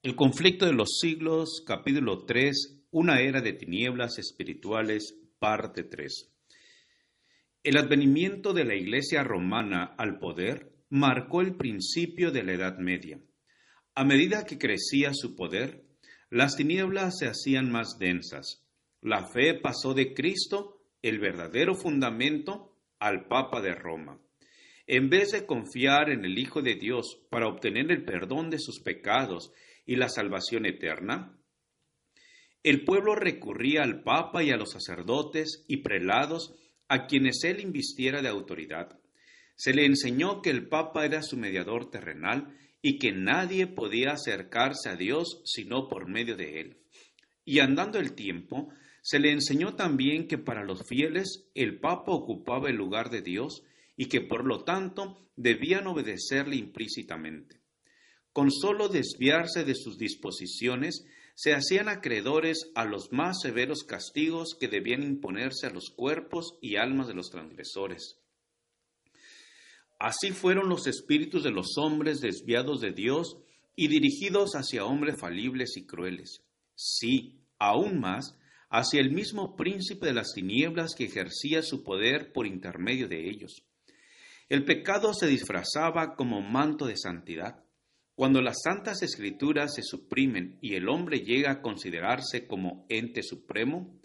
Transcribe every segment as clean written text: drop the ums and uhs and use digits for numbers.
El conflicto de los siglos, capítulo 3, una era de tinieblas espirituales, parte 3. El advenimiento de la Iglesia romana al poder marcó el principio de la Edad Media. A medida que crecía su poder, las tinieblas se hacían más densas. La fe pasó de Cristo, el verdadero fundamento, al Papa de Roma. En vez de confiar en el Hijo de Dios para obtener el perdón de sus pecados y la salvación eterna, el pueblo recurría al Papa y a los sacerdotes y prelados a quienes él invistiera de autoridad. Se le enseñó que el Papa era su mediador terrenal y que nadie podía acercarse a Dios sino por medio de él. Y andando el tiempo, se le enseñó también que para los fieles el Papa ocupaba el lugar de Dios y que por lo tanto debían obedecerle implícitamente. Con solo desviarse de sus disposiciones, se hacían acreedores a los más severos castigos que debían imponerse a los cuerpos y almas de los transgresores. Así fueron los espíritus de los hombres desviados de Dios y dirigidos hacia hombres falibles y crueles. Sí, aún más, hacia el mismo príncipe de las tinieblas que ejercía su poder por intermedio de ellos. El pecado se disfrazaba como manto de santidad. Cuando las santas escrituras se suprimen y el hombre llega a considerarse como ente supremo,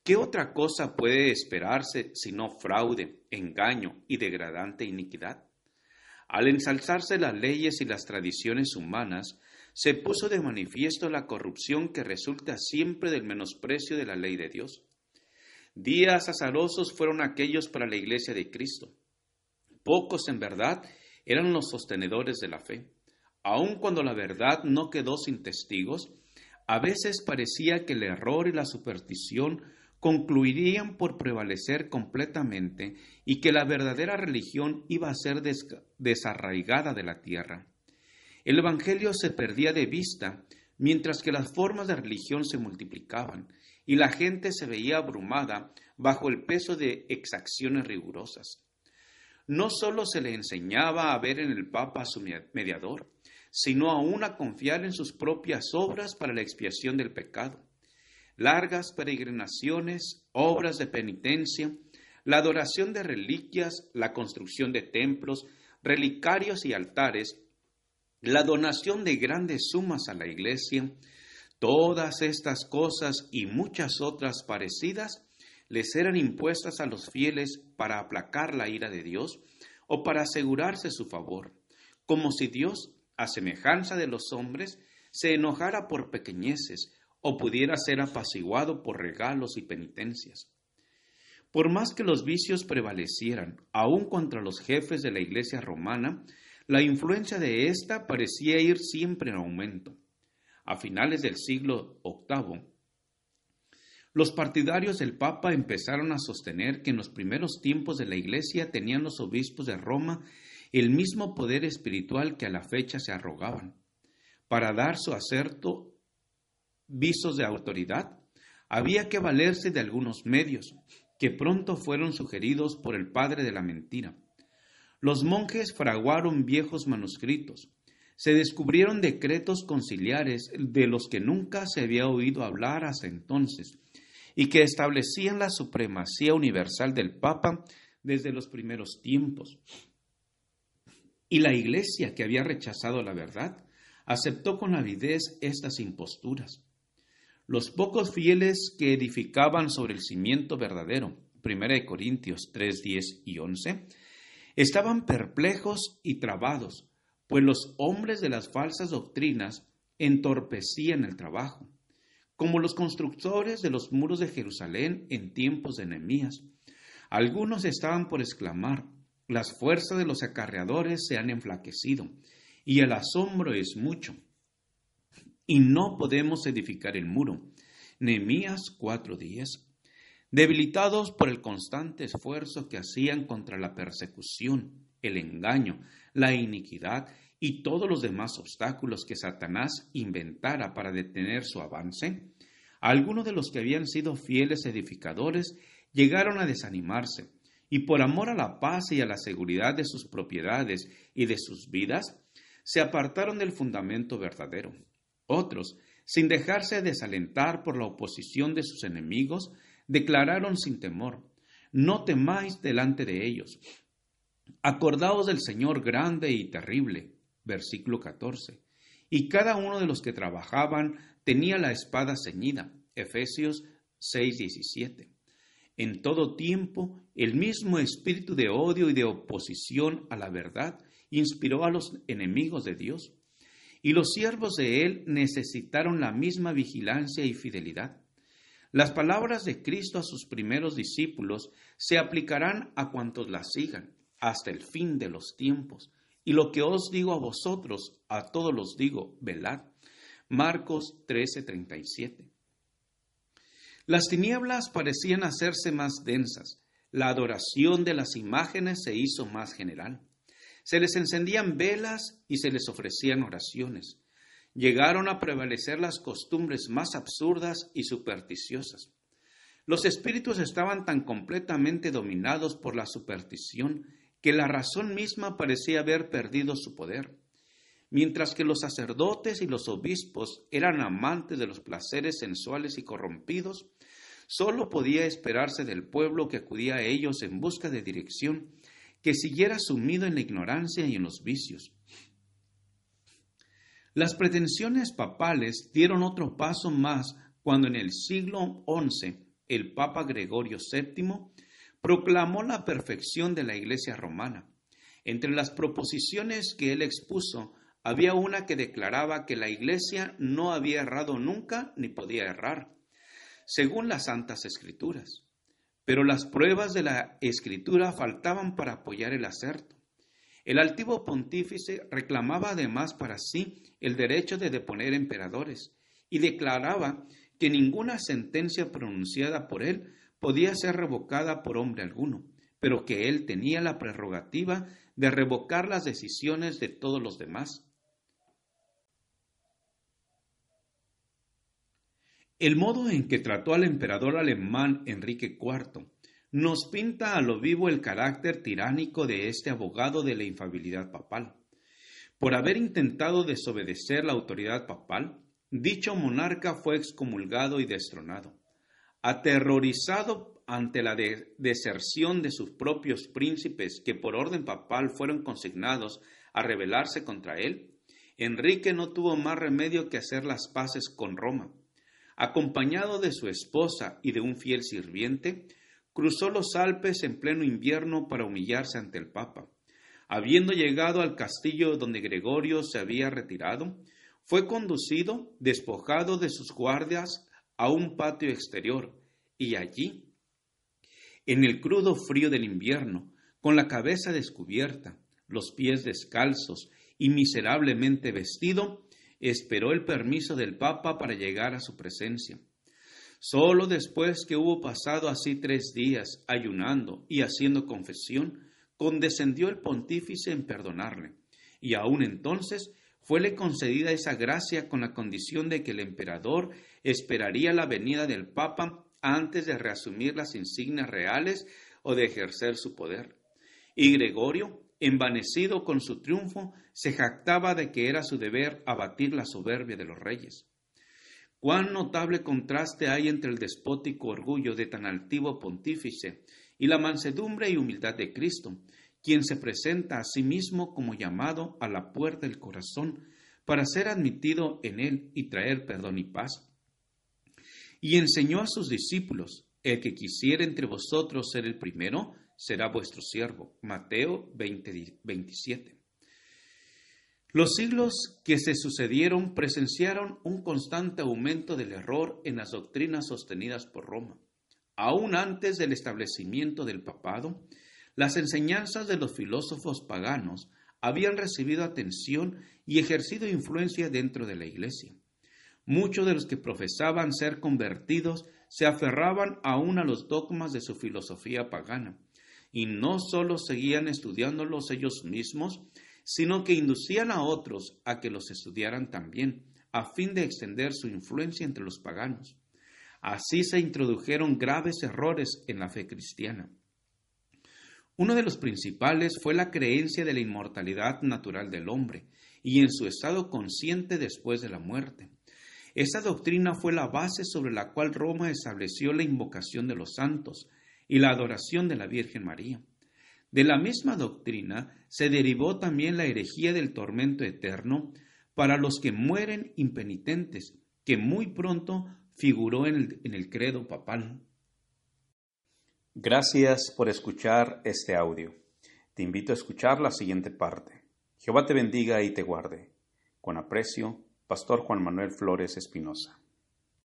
¿qué otra cosa puede esperarse sino fraude, engaño y degradante iniquidad? Al ensalzarse las leyes y las tradiciones humanas, se puso de manifiesto la corrupción que resulta siempre del menosprecio de la ley de Dios. Días azarosos fueron aquellos para la Iglesia de Cristo. Pocos, en verdad, eran los sostenedores de la fe. Aun cuando la verdad no quedó sin testigos, a veces parecía que el error y la superstición concluirían por prevalecer completamente y que la verdadera religión iba a ser desarraigada de la tierra. El Evangelio se perdía de vista, mientras que las formas de religión se multiplicaban y la gente se veía abrumada bajo el peso de exacciones rigurosas. No solo se le enseñaba a ver en el Papa a su mediador, sino aún a confiar en sus propias obras para la expiación del pecado. Largas peregrinaciones, obras de penitencia, la adoración de reliquias, la construcción de templos, relicarios y altares, la donación de grandes sumas a la Iglesia, todas estas cosas y muchas otras parecidas les eran impuestas a los fieles para aplacar la ira de Dios o para asegurarse su favor, como si Dios, a semejanza de los hombres, se enojara por pequeñeces o pudiera ser apaciguado por regalos y penitencias. Por más que los vicios prevalecieran, aun contra los jefes de la Iglesia romana, la influencia de ésta parecía ir siempre en aumento. A finales del siglo VIII, los partidarios del Papa empezaron a sostener que en los primeros tiempos de la Iglesia tenían los obispos de Roma el mismo poder espiritual que a la fecha se arrogaban. Para dar su acerto visos de autoridad, había que valerse de algunos medios, que pronto fueron sugeridos por el padre de la mentira. Los monjes fraguaron viejos manuscritos. Se descubrieron decretos conciliares de los que nunca se había oído hablar hasta entonces, y que establecían la supremacía universal del Papa desde los primeros tiempos. Y la Iglesia, que había rechazado la verdad, aceptó con avidez estas imposturas. Los pocos fieles que edificaban sobre el cimiento verdadero, 1 Corintios 3, 10 y 11, estaban perplejos y trabados, pues los hombres de las falsas doctrinas entorpecían el trabajo, como los constructores de los muros de Jerusalén en tiempos de Nehemías. Algunos estaban por exclamar: las fuerzas de los acarreadores se han enflaquecido, y el asombro es mucho, y no podemos edificar el muro. Nehemías 4:10. Debilitados por el constante esfuerzo que hacían contra la persecución, el engaño, la iniquidad y todos los demás obstáculos que Satanás inventara para detener su avance, algunos de los que habían sido fieles edificadores llegaron a desanimarse, y por amor a la paz y a la seguridad de sus propiedades y de sus vidas, se apartaron del fundamento verdadero. Otros, sin dejarse desalentar por la oposición de sus enemigos, declararon sin temor: no temáis delante de ellos. Acordaos del Señor grande y terrible. Versículo 14. Y cada uno de los que trabajaban tenía la espada ceñida. Efesios 6:17. En todo tiempo, el mismo espíritu de odio y de oposición a la verdad inspiró a los enemigos de Dios, y los siervos de Él necesitaron la misma vigilancia y fidelidad. Las palabras de Cristo a sus primeros discípulos se aplicarán a cuantos las sigan, hasta el fin de los tiempos. Y lo que os digo a vosotros, a todos los digo, velad. Marcos 13:37. Las tinieblas parecían hacerse más densas. La adoración de las imágenes se hizo más general. Se les encendían velas y se les ofrecían oraciones. Llegaron a prevalecer las costumbres más absurdas y supersticiosas. Los espíritus estaban tan completamente dominados por la superstición que la razón misma parecía haber perdido su poder. Mientras que los sacerdotes y los obispos eran amantes de los placeres sensuales y corrompidos, solo podía esperarse del pueblo que acudía a ellos en busca de dirección que siguiera sumido en la ignorancia y en los vicios. Las pretensiones papales dieron otro paso más cuando en el siglo XI el Papa Gregorio VII proclamó la perfección de la Iglesia romana. Entre las proposiciones que él expuso, había una que declaraba que la Iglesia no había errado nunca ni podía errar, según las Santas Escrituras. Pero las pruebas de la Escritura faltaban para apoyar el aserto. El altivo pontífice reclamaba además para sí el derecho de deponer emperadores y declaraba que ninguna sentencia pronunciada por él podía ser revocada por hombre alguno, pero que él tenía la prerrogativa de revocar las decisiones de todos los demás. El modo en que trató al emperador alemán Enrique IV nos pinta a lo vivo el carácter tiránico de este abogado de la infalibilidad papal. Por haber intentado desobedecer la autoridad papal, dicho monarca fue excomulgado y destronado. Aterrorizado ante la deserción de sus propios príncipes que por orden papal fueron consignados a rebelarse contra él, Enrique no tuvo más remedio que hacer las paces con Roma. Acompañado de su esposa y de un fiel sirviente, cruzó los Alpes en pleno invierno para humillarse ante el Papa. Habiendo llegado al castillo donde Gregorio se había retirado, fue conducido, despojado de sus guardias, a un patio exterior, y allí, en el crudo frío del invierno, con la cabeza descubierta, los pies descalzos y miserablemente vestido, esperó el permiso del Papa para llegar a su presencia. Solo después que hubo pasado así 3 días ayunando y haciendo confesión, condescendió el pontífice en perdonarle, y aún entonces fuele concedida esa gracia con la condición de que el emperador esperaría la venida del Papa antes de reasumir las insignias reales o de ejercer su poder. Y Gregorio, envanecido con su triunfo, se jactaba de que era su deber abatir la soberbia de los reyes. Cuán notable contraste hay entre el despótico orgullo de tan altivo pontífice y la mansedumbre y humildad de Cristo, quien se presenta a sí mismo como llamado a la puerta del corazón para ser admitido en él y traer perdón y paz. Y enseñó a sus discípulos: el que quisiera entre vosotros ser el primero, será vuestro siervo. Mateo 20:27. Los siglos que se sucedieron presenciaron un constante aumento del error en las doctrinas sostenidas por Roma. Aún antes del establecimiento del papado, las enseñanzas de los filósofos paganos habían recibido atención y ejercido influencia dentro de la Iglesia. Muchos de los que profesaban ser convertidos se aferraban aún a los dogmas de su filosofía pagana, y no solo seguían estudiándolos ellos mismos, sino que inducían a otros a que los estudiaran también, a fin de extender su influencia entre los paganos. Así se introdujeron graves errores en la fe cristiana. Uno de los principales fue la creencia de la inmortalidad natural del hombre, y en su estado consciente después de la muerte. Esta doctrina fue la base sobre la cual Roma estableció la invocación de los santos y la adoración de la Virgen María. De la misma doctrina se derivó también la herejía del tormento eterno para los que mueren impenitentes, que muy pronto figuró en el credo papal. Gracias por escuchar este audio. Te invito a escuchar la siguiente parte. Jehová te bendiga y te guarde. Con aprecio, Pastor Juan Manuel Flores Espinosa.